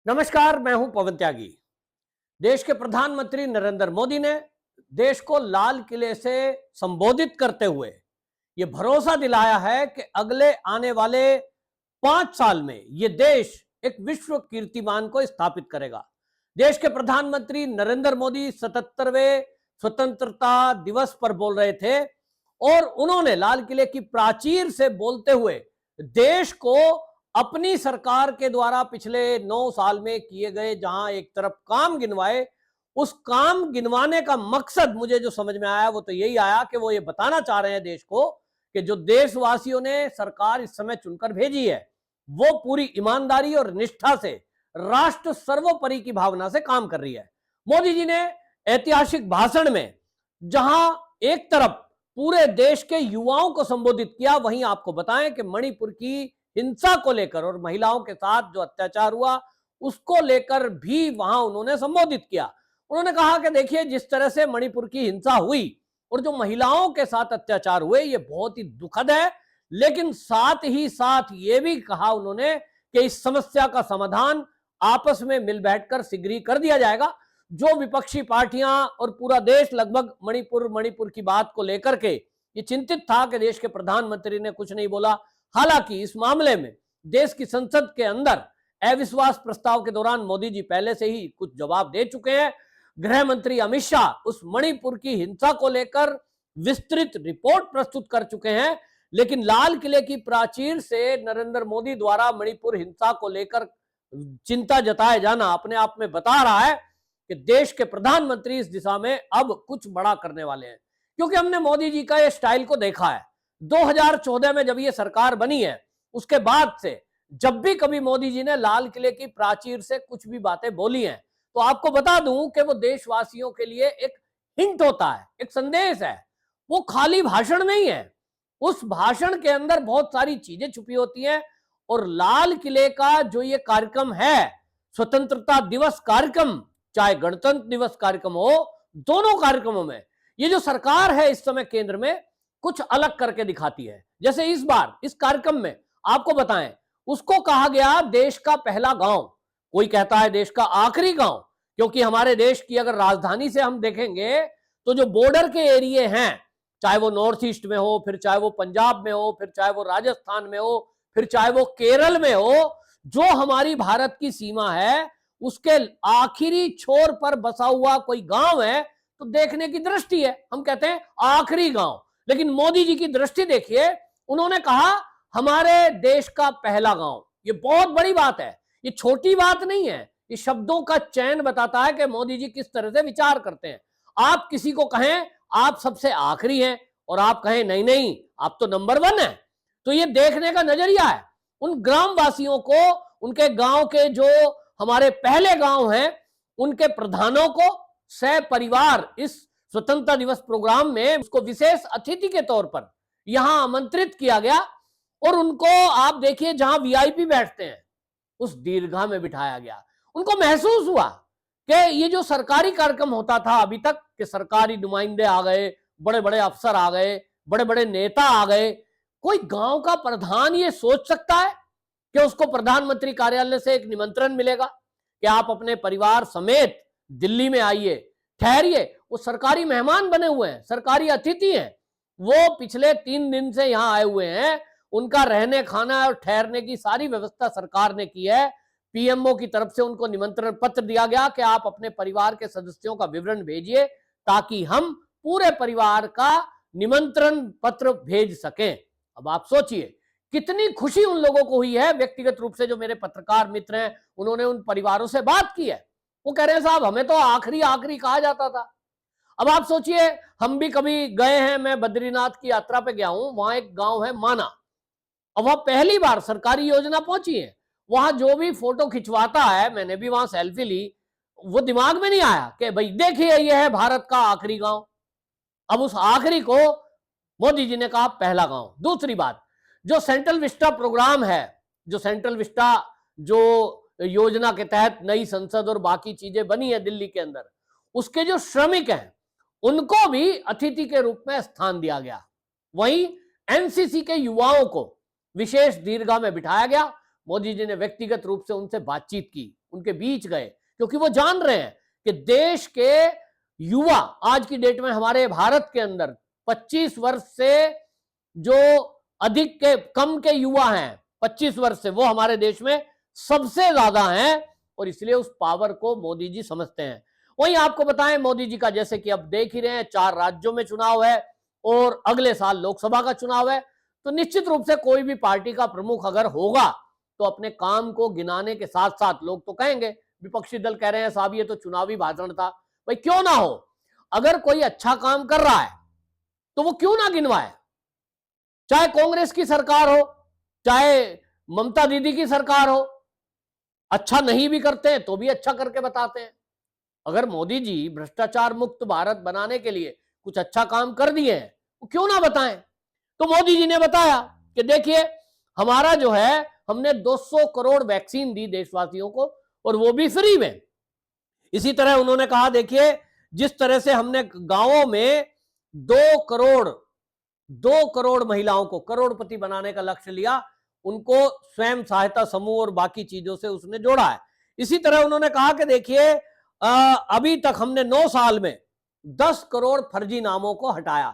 नमस्कार, मैं हूं पवन त्यागी। देश के प्रधानमंत्री नरेंद्र मोदी ने देश को लाल किले से संबोधित करते हुए यह भरोसा दिलाया है कि अगले आने वाले 5 साल में यह देश एक विश्व कीर्तिमान को स्थापित करेगा। देश के प्रधानमंत्री नरेंद्र मोदी 77वें स्वतंत्रता दिवस पर बोल रहे थे और उन्होंने लाल किले की प्राचीर से बोलते हुए देश को अपनी सरकार के द्वारा पिछले 9 साल में किए गए जहां एक तरफ काम गिनवाए, उस काम गिनवाने का मकसद मुझे जो समझ में आया वो तो यही आया कि वो ये बताना चाह रहे हैं देश को कि जो देशवासियों ने सरकार इस समय चुनकर भेजी है वो पूरी ईमानदारी और निष्ठा से राष्ट्र सर्वोपरि की भावना से काम कर रही है। मोदी जी ने ऐतिहासिक भाषण में जहां एक तरफ पूरे देश के युवाओं को संबोधित किया, वहीं आपको बताएं कि मणिपुर की हिंसा को लेकर और महिलाओं के साथ जो अत्याचार हुआ उसको लेकर भी वहां उन्होंने संबोधित किया। उन्होंने कहा कि देखिए, जिस तरह से मणिपुर की हिंसा हुई और जो महिलाओं के साथ अत्याचार हुए ये बहुत ही दुखद है, लेकिन साथ ही साथ ये भी कहा उन्होंने कि इस समस्या का समाधान आपस में मिल बैठकर शीघ्र ही कर दिया जाएगा। जो विपक्षी पार्टियां और पूरा देश लगभग मणिपुर की बात को लेकर के ये चिंतित था कि देश के प्रधानमंत्री ने कुछ नहीं बोला। हालांकि इस मामले में देश की संसद के अंदर अविश्वास प्रस्ताव के दौरान मोदी जी पहले से ही कुछ जवाब दे चुके हैं। गृह मंत्री अमित शाह उस मणिपुर की हिंसा को लेकर विस्तृत रिपोर्ट प्रस्तुत कर चुके हैं, लेकिन लाल किले की प्राचीर से नरेंद्र मोदी द्वारा मणिपुर हिंसा को लेकर चिंता जताए जाना अपने आप में बता रहा है कि देश के प्रधानमंत्री इस दिशा में अब कुछ बड़ा करने वाले हैं। क्योंकि हमने मोदी जी का ये स्टाइल को देखा है 2014 में जब ये सरकार बनी है, उसके बाद से जब भी कभी मोदी जी ने लाल किले की प्राचीर से कुछ भी बातें बोली हैं तो आपको बता दूं कि वो देशवासियों के लिए एक हिंट होता है, एक संदेश है। वो खाली भाषण नहीं है, उस भाषण के अंदर बहुत सारी चीजें छुपी होती हैं। और लाल किले का जो ये कार्यक्रम है, स्वतंत्रता दिवस कार्यक्रम चाहे गणतंत्र दिवस कार्यक्रम हो, दोनों कार्यक्रमों में ये जो सरकार है इस समय केंद्र में कुछ अलग करके दिखाती है। जैसे इस बार इस कार्यक्रम में आपको बताएं, उसको कहा गया देश का पहला गांव, कोई कहता है देश का आखिरी गांव, क्योंकि हमारे देश की अगर राजधानी से हम देखेंगे तो जो बॉर्डर के एरिया हैं, चाहे वो नॉर्थ ईस्ट में हो, फिर चाहे वो पंजाब में हो, फिर चाहे वो राजस्थान में हो, फिर चाहे वो केरल में हो, जो हमारी भारत की सीमा है उसके आखिरी छोर पर बसा हुआ कोई गांव है तो देखने की दृष्टि है, हम कहते हैं आखिरी गांव। लेकिन मोदी जी की दृष्टि देखिए, उन्होंने कहा हमारे देश का पहला गांव। ये बहुत बड़ी बात है, ये छोटी बात नहीं है। ये शब्दों का चयन बताता है कि मोदी जी किस तरह से विचार करते हैं। आप किसी को कहें आप सबसे आखिरी हैं और आप कहें नहीं नहीं आप तो नंबर 1 है, तो ये देखने का नजरिया है। उन ग्रामवासियों को, उनके गांव के जो हमारे पहले गांव हैं, उनके प्रधानों को सह परिवार इस स्वतंत्रता दिवस प्रोग्राम में उसको विशेष अतिथि के तौर पर यहां आमंत्रित किया गया और उनको आप देखिए जहां वीआईपी बैठते हैं उस दीर्घा में बिठाया गया। उनको महसूस हुआ कि ये जो सरकारी कार्यक्रम होता था अभी तक कि सरकारी नुमाइंदे आ गए, बड़े बड़े अफसर आ गए, बड़े बड़े नेता आ गए, कोई गांव का प्रधान ये सोच सकता है कि उसको प्रधानमंत्री कार्यालय से एक निमंत्रण मिलेगा कि आप अपने परिवार समेत दिल्ली में आइए, ठहरिए। वो सरकारी मेहमान बने हुए हैं, सरकारी अतिथि हैं, वो पिछले 3 दिन से यहां आए हुए हैं। उनका रहने खाना और ठहरने की सारी व्यवस्था सरकार ने की है। पीएमओ की तरफ से उनको निमंत्रण पत्र दिया गया कि आप अपने परिवार के सदस्यों का विवरण भेजिए ताकि हम पूरे परिवार का निमंत्रण पत्र भेज सकें। अब आप सोचिए कितनी खुशी उन लोगों को हुई है। व्यक्तिगत रूप से जो मेरे पत्रकार मित्र हैं उन्होंने उन परिवारों से बात की है, वो कह रहे हैं साहब हमें तो आखिरी आखिरी कहा जाता था। अब आप सोचिए, हम भी कभी गए हैं, मैं बद्रीनाथ की यात्रा पे गया हूं, वहां एक गांव है माना, अब वहां पहली बार सरकारी योजना पहुंची है। वहां जो भी फोटो खिंचवाता है, मैंने भी वहां सेल्फी ली, वो दिमाग में नहीं आया कि भाई देखिए ये है भारत का आखिरी गांव। अब उस आखिरी को मोदी जी ने कहा पहला गांव। दूसरी बात, जो सेंट्रल विस्टा प्रोग्राम है, जो सेंट्रल विस्टा जो योजना के तहत नई संसद और बाकी चीजें बनी है दिल्ली के अंदर, उसके जो श्रमिक हैं उनको भी अतिथि के रूप में स्थान दिया गया। वहीं एनसीसी के युवाओं को विशेष दीर्घा में बिठाया गया। मोदी जी ने व्यक्तिगत रूप से उनसे बातचीत की, उनके बीच गए, क्योंकि वो जान रहे हैं कि देश के युवा आज की डेट में हमारे भारत के अंदर 25 वर्ष से जो अधिक के कम के युवा हैं 25 वर्ष से, वो हमारे देश में सबसे ज्यादा हैं, और इसलिए उस पावर को मोदी जी समझते हैं। वहीं आपको बताएं मोदी जी का, जैसे कि अब देख ही रहे हैं 4 राज्यों में चुनाव है और अगले साल लोकसभा का चुनाव है, तो निश्चित रूप से कोई भी पार्टी का प्रमुख अगर होगा तो अपने काम को गिनाने के साथ साथ, लोग तो कहेंगे, विपक्षी दल कह रहे हैं साहब ये तो चुनावी भाषण था, भाई क्यों ना हो, अगर कोई अच्छा काम कर रहा है तो वो क्यों ना गिनवाए, चाहे कांग्रेस की सरकार हो, चाहे ममता दीदी की सरकार हो, अच्छा नहीं भी करते हैं तो भी अच्छा करके बताते हैं। अगर मोदी जी भ्रष्टाचार मुक्त भारत बनाने के लिए कुछ अच्छा काम कर दिए हैं, वो क्यों ना बताएं। तो मोदी जी ने बताया कि देखिए हमारा जो है, हमने 200 करोड़ वैक्सीन दी देशवासियों को, और वो भी फ्री में। इसी तरह उन्होंने कहा देखिए जिस तरह से हमने गांवों में 2 करोड़ महिलाओं को करोड़पति बनाने का लक्ष्य लिया, उनको स्वयं सहायता समूह और बाकी चीजों से उसने जोड़ा है। इसी तरह उन्होंने कहा कि देखिए अभी तक हमने 9 साल में 10 करोड़ फर्जी नामों को हटाया।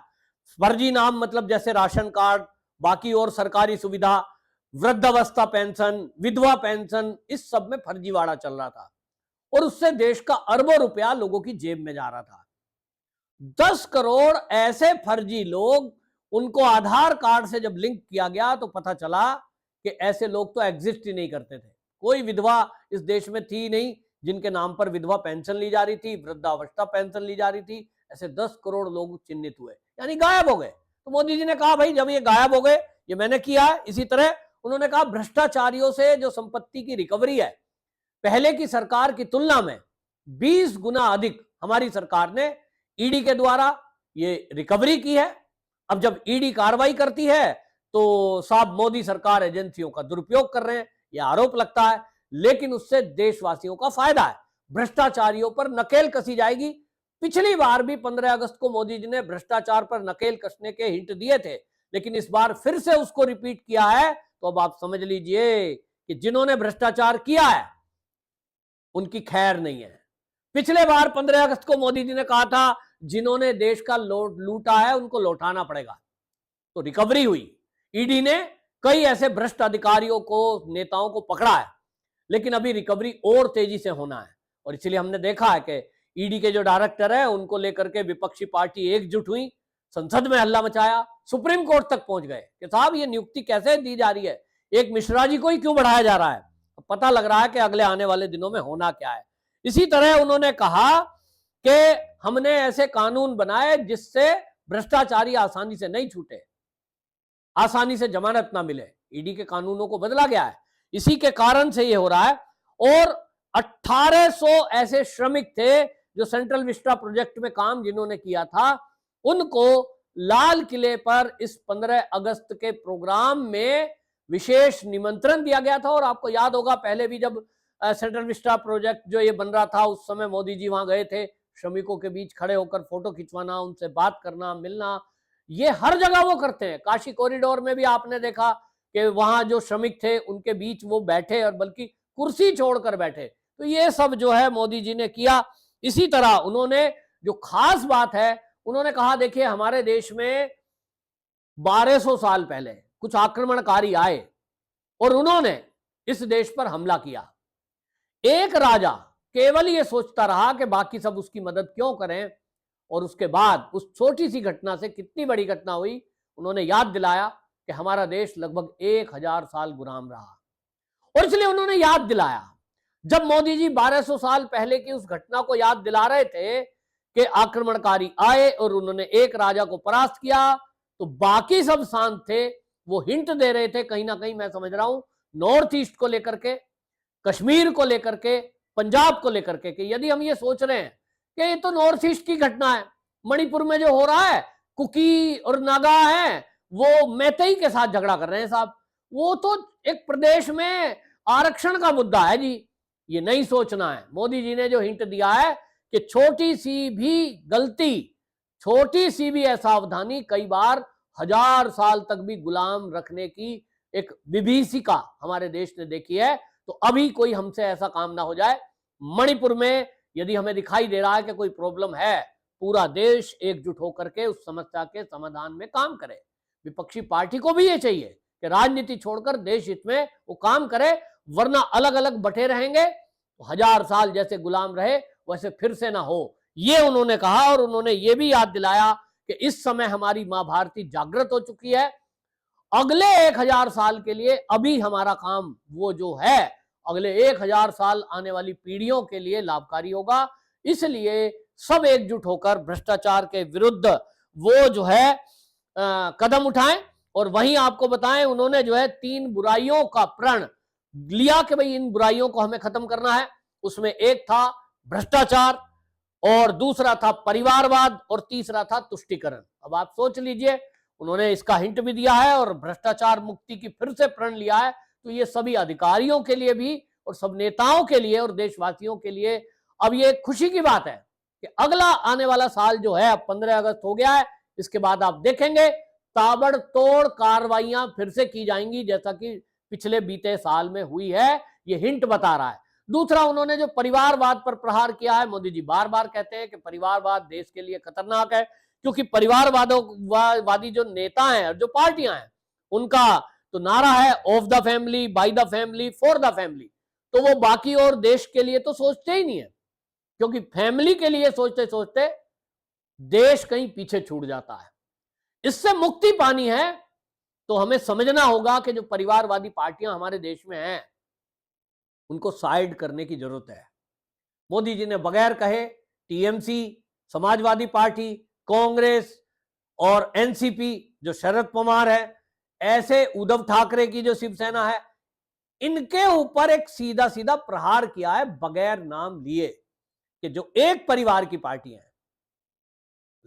फर्जी नाम मतलब जैसे राशन कार्ड, बाकी और सरकारी सुविधा, वृद्धावस्था पेंशन, विधवा पेंशन, इस सब में फर्जीवाड़ा चल रहा था और उससे देश का अरबों रुपया लोगों की जेब में जा रहा था। 10 करोड़ ऐसे फर्जी लोग, उनको आधार कार्ड से जब लिंक किया गया तो पता चला कि ऐसे लोग तो एग्जिस्ट ही नहीं करते थे। कोई विधवा इस देश में थी नहीं जिनके नाम पर विधवा पेंशन ली जा रही थी, वृद्धावस्था पेंशन ली जा रही थी। ऐसे 10 करोड़ लोग चिन्हित हुए, यानी गायब हो गए। तो मोदी जी ने कहा भाई जब ये गायब हो गए, ये मैंने किया है। इसी तरह उन्होंने कहा भ्रष्टाचारियों से जो संपत्ति की रिकवरी है, पहले की सरकार की तुलना में 20 गुना अधिक हमारी सरकार ने ईडी के द्वारा ये रिकवरी की है। अब जब ईडी कार्रवाई करती है तो साहब मोदी सरकार एजेंसियों का दुरुपयोग कर रहे हैं, यह आरोप लगता है, लेकिन उससे देशवासियों का फायदा है। भ्रष्टाचारियों पर नकेल कसी जाएगी। पिछली बार भी 15 अगस्त को मोदी जी ने भ्रष्टाचार पर नकेल कसने के हिंट दिए थे, लेकिन इस बार फिर से उसको रिपीट किया है। तो अब आप समझ लीजिए कि जिन्होंने भ्रष्टाचार किया है उनकी खैर नहीं है। पिछले बार 15 अगस्त को मोदी जी ने कहा था जिन्होंने देश का लूटा है उनको लौटाना पड़ेगा, तो रिकवरी हुई। ईडी ने कई ऐसे भ्रष्ट अधिकारियों को, नेताओं को पकड़ा है, लेकिन अभी रिकवरी और तेजी से होना है। और इसलिए हमने देखा है कि ईडी के जो डायरेक्टर है उनको लेकर के विपक्षी पार्टी एकजुट हुई, संसद में हल्ला मचाया, सुप्रीम कोर्ट तक पहुंच गए कि साहब ये नियुक्ति कैसे दी जा रही है, एक मिश्रा जी को ही क्यों बढ़ाया जा रहा है। पता लग रहा है कि अगले आने वाले दिनों में होना क्या है। इसी तरह उन्होंने कहा कि हमने ऐसे कानून बनाए जिससे भ्रष्टाचारी आसानी से नहीं छूटे, आसानी से जमानत ना मिले। ईडी के कानूनों को बदला गया है, इसी के कारण से ये हो रहा है। और 1800 ऐसे श्रमिक थे जो सेंट्रल विस्टा प्रोजेक्ट में काम जिन्होंने किया था, उनको लाल किले पर इस 15 अगस्त के प्रोग्राम में विशेष निमंत्रण दिया गया था। और आपको याद होगा पहले भी जब सेंट्रल विस्टा प्रोजेक्ट जो ये बन रहा था, उस समय मोदी जी वहां गए थे, श्रमिकों के बीच खड़े होकर फोटो खिंचवाना, उनसे बात करना, मिलना, ये हर जगह वो करते हैं। काशी कॉरिडोर में भी आपने देखा कि वहां जो श्रमिक थे उनके बीच वो बैठे, और बल्कि कुर्सी छोड़कर बैठे। तो ये सब जो है मोदी जी ने किया। इसी तरह उन्होंने जो खास बात है, उन्होंने कहा देखिए हमारे देश में 1200 साल पहले कुछ आक्रमणकारी आए और उन्होंने इस देश पर हमला किया। एक राजा केवल ये सोचता रहा कि बाकी सब उसकी मदद क्यों करें, और उसके बाद उस छोटी सी घटना से कितनी बड़ी घटना हुई, उन्होंने याद दिलाया कि हमारा देश लगभग 1000 साल गुलाम रहा। और इसलिए उन्होंने याद दिलाया, जब मोदी जी 1200 साल पहले की उस घटना को याद दिला रहे थे कि आक्रमणकारी आए और उन्होंने एक राजा को परास्त किया, तो बाकी सब शांत थे। वो हिंट दे रहे थे कहीं ना कहीं, मैं समझ रहा हूं, नॉर्थ ईस्ट को लेकर के, कश्मीर को लेकर के, पंजाब को लेकर के, कि यदि हम ये सोच रहे हैं कि ये तो नॉर्थ ईस्ट की घटना है, मणिपुर में जो हो रहा है, कुकी और नागा है वो मैतेई के साथ झगड़ा कर रहे हैं साहब, वो तो एक प्रदेश में आरक्षण का मुद्दा है जी। ये नहीं सोचना है। मोदी जी ने जो हिंट दिया है कि छोटी सी भी गलती, छोटी सी भी असावधानी कई बार 1000 साल तक भी गुलाम रखने की एक विभीषिका हमारे देश ने देखी है, तो अभी कोई हमसे ऐसा काम ना हो जाए। मणिपुर में यदि हमें दिखाई दे रहा है कि कोई प्रॉब्लम है, पूरा देश एकजुट होकर के उस समस्या के समाधान में काम करे। विपक्षी पार्टी को भी ये चाहिए कि राजनीति छोड़कर देश हित में वो काम करे, वरना अलग अलग बटे रहेंगे तो 1000 साल जैसे गुलाम रहे वैसे फिर से ना हो, ये उन्होंने कहा। और उन्होंने ये भी याद दिलाया कि इस समय हमारी मां भारती जागृत हो चुकी है, अगले 1000 साल के लिए अभी हमारा काम वो जो है अगले 1000 साल आने वाली पीढ़ियों के लिए लाभकारी होगा। इसलिए सब एकजुट होकर भ्रष्टाचार के विरुद्ध वो जो है कदम उठाएं। और वहीं आपको बताएं, उन्होंने जो है 3 बुराइयों का प्रण लिया कि भाई इन बुराइयों को हमें खत्म करना है। उसमें एक था भ्रष्टाचार, और दूसरा था परिवारवाद, और तीसरा था तुष्टीकरण। अब आप सोच लीजिए, उन्होंने इसका हिंट भी दिया है और भ्रष्टाचार मुक्ति की फिर से प्रण लिया है। तो ये सभी अधिकारियों के लिए भी और सब नेताओं के लिए और देशवासियों के लिए अब ये खुशी की बात है कि अगला आने वाला साल जो है, अब 15 अगस्त हो गया है, इसके बाद आप देखेंगे ताबड़तोड़ कार्रवाइयां फिर से की जाएंगी, जैसा कि पिछले बीते साल में हुई है। ये हिंट बता रहा है। दूसरा, उन्होंने जो परिवारवाद पर प्रहार किया है, मोदी जी बार बार कहते हैं कि परिवारवाद देश के लिए खतरनाक है, क्योंकि परिवारवादी जो नेता हैं और जो पार्टियां हैं, उनका तो नारा है of the family, by the family, for the family. तो वो बाकी और देश के लिए तो सोचते ही नहीं है, क्योंकि फैमिली के लिए सोचते सोचते देश कहीं पीछे छूट जाता है। इससे मुक्ति पानी है तो हमें समझना होगा कि जो परिवारवादी पार्टियां हमारे देश में हैं, उनको साइड करने की जरूरत है। मोदी जी ने बगैर कहे टीएमसी, समाजवादी पार्टी, कांग्रेस और एनसीपी जो शरद पवार है, ऐसे उद्धव ठाकरे की जो शिवसेना है, इनके ऊपर एक सीधा सीधा प्रहार किया है बगैर नाम लिए, कि जो एक परिवार की पार्टी है,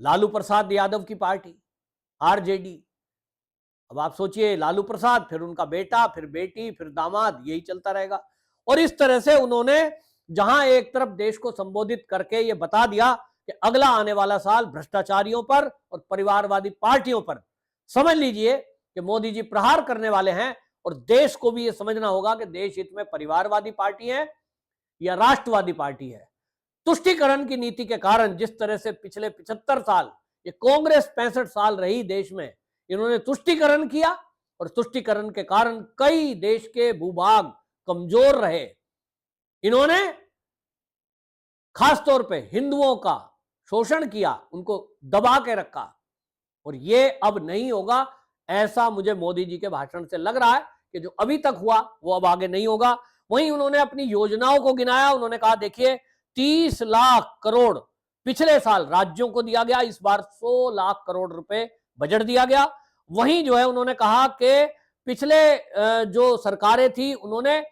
लालू प्रसाद यादव की पार्टी आरजेडी। अब आप सोचिए, लालू प्रसाद, फिर उनका बेटा, फिर बेटी, फिर दामाद, यही चलता रहेगा। और इस तरह से उन्होंने जहां एक तरफ देश को संबोधित करके ये बता दिया कि अगला आने वाला साल भ्रष्टाचारियों पर और परिवारवादी पार्टियों पर, समझ लीजिए कि मोदी जी प्रहार करने वाले हैं। और देश को भी ये समझना होगा कि देश हित में परिवारवादी पार्टी है या राष्ट्रवादी पार्टी है। तुष्टीकरण की नीति के कारण जिस तरह से पिछले 75 साल ये कांग्रेस 65 साल रही देश में, इन्होंने तुष्टीकरण किया और तुष्टीकरण के कारण कई देश के भूभाग कमजोर रहे। इन्होंने खासतौर पे हिंदुओं का शोषण किया, उनको दबा के रखा, और ये अब नहीं होगा, ऐसा मुझे मोदी जी के भाषण से लग रहा है कि जो अभी तक हुआ वो अब आगे नहीं होगा। वहीं उन्होंने अपनी योजनाओं को गिनाया। उन्होंने कहा, देखिए 30 लाख करोड़ पिछले साल राज्यों को दिया गया, इस बार 100 लाख करोड़ रुपए बजट दिया गया। वहीं जो है उन्होंने कहा कि पिछले जो सरकारें थी, उन्होंने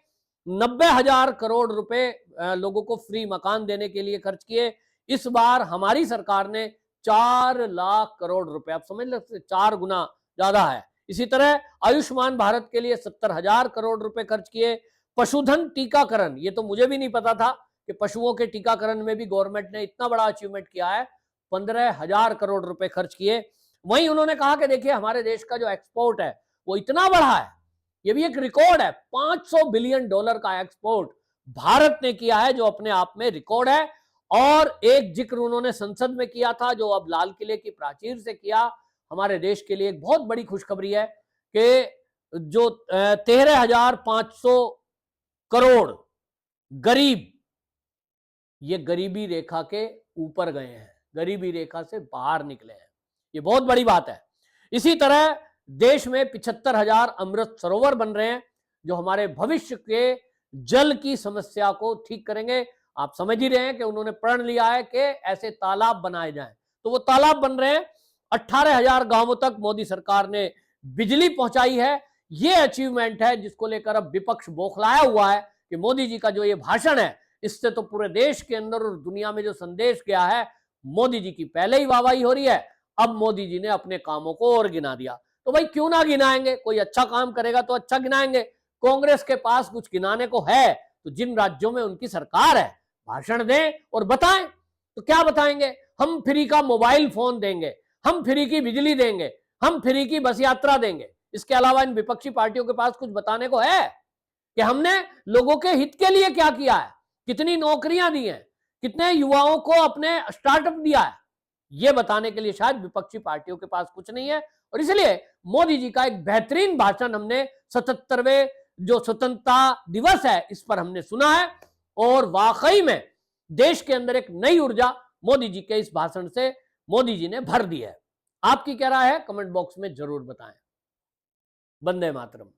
90,000 करोड़ रुपए लोगों को फ्री मकान देने के लिए खर्च किए। इस बार हमारी सरकार ने 4 लाख करोड़ रुपए, आप समझ सकते 4 गुना ज्यादा है। इसी तरह आयुष्मान भारत के लिए 70,000 करोड़ रुपए खर्च किए। पशुधन टीकाकरण, ये तो मुझे भी नहीं पता था कि पशुओं के टीकाकरण में भी गवर्नमेंट ने इतना बड़ा अचीवमेंट किया है, 15,000 करोड़ रुपए खर्च किए। वहीं उन्होंने कहा कि देखिए हमारे देश का जो एक्सपोर्ट है वो इतना बड़ा है, ये भी एक रिकॉर्ड है, $500 बिलियन का एक्सपोर्ट भारत ने किया है, जो अपने आप में रिकॉर्ड है। और एक जिक्र उन्होंने संसद में किया था, जो अब लाल किले की प्राचीर से किया। हमारे देश के लिए एक बहुत बड़ी खुशखबरी है कि जो 13,500 करोड़ गरीब, ये गरीबी रेखा के ऊपर गए हैं, गरीबी रेखा से बाहर निकले हैं, ये बहुत बड़ी बात है। इसी तरह देश में 75,000 अमृत सरोवर बन रहे हैं, जो हमारे भविष्य के जल की समस्या को ठीक करेंगे। आप समझ ही रहे हैं कि उन्होंने प्रण लिया है कि ऐसे तालाब बनाए जाएं, तो वो तालाब बन रहे हैं। 18,000 गांवों तक मोदी सरकार ने बिजली पहुंचाई है। ये अचीवमेंट है जिसको लेकर अब विपक्ष बौखलाया हुआ है कि मोदी जी का जो ये भाषण है, इससे तो पूरे देश के अंदर और दुनिया में जो संदेश गया है, मोदी जी की पहले ही वाहवाही हो रही है, अब मोदी जी ने अपने कामों को और गिना दिया। तो भाई क्यों ना गिनाएंगे, कोई अच्छा काम करेगा तो अच्छा गिनाएंगे। कांग्रेस के पास कुछ गिनाने को है तो जिन राज्यों में उनकी सरकार है, भाषण दें और बताएं। तो क्या बताएंगे? हम फ्री का मोबाइल फोन देंगे, हम फ्री की बिजली देंगे, हम फ्री की बस यात्रा देंगे। इसके अलावा इन विपक्षी पार्टियों के पास कुछ बताने को है कि हमने लोगों के हित के लिए क्या किया है, कितनी नौकरियां दी हैं, कितने युवाओं को अपने स्टार्टअप दिया है, यह बताने के लिए शायद विपक्षी पार्टियों के पास कुछ नहीं है। और इसलिए मोदी जी का एक बेहतरीन भाषण हमने 77वें जो स्वतंत्रता दिवस है इस पर हमने सुना है, और वाकई में देश के अंदर एक नई ऊर्जा मोदी जी के इस भाषण से मोदी जी ने भर दी है। आपकी क्या राय है, कमेंट बॉक्स में जरूर बताएं। वंदे मातरम।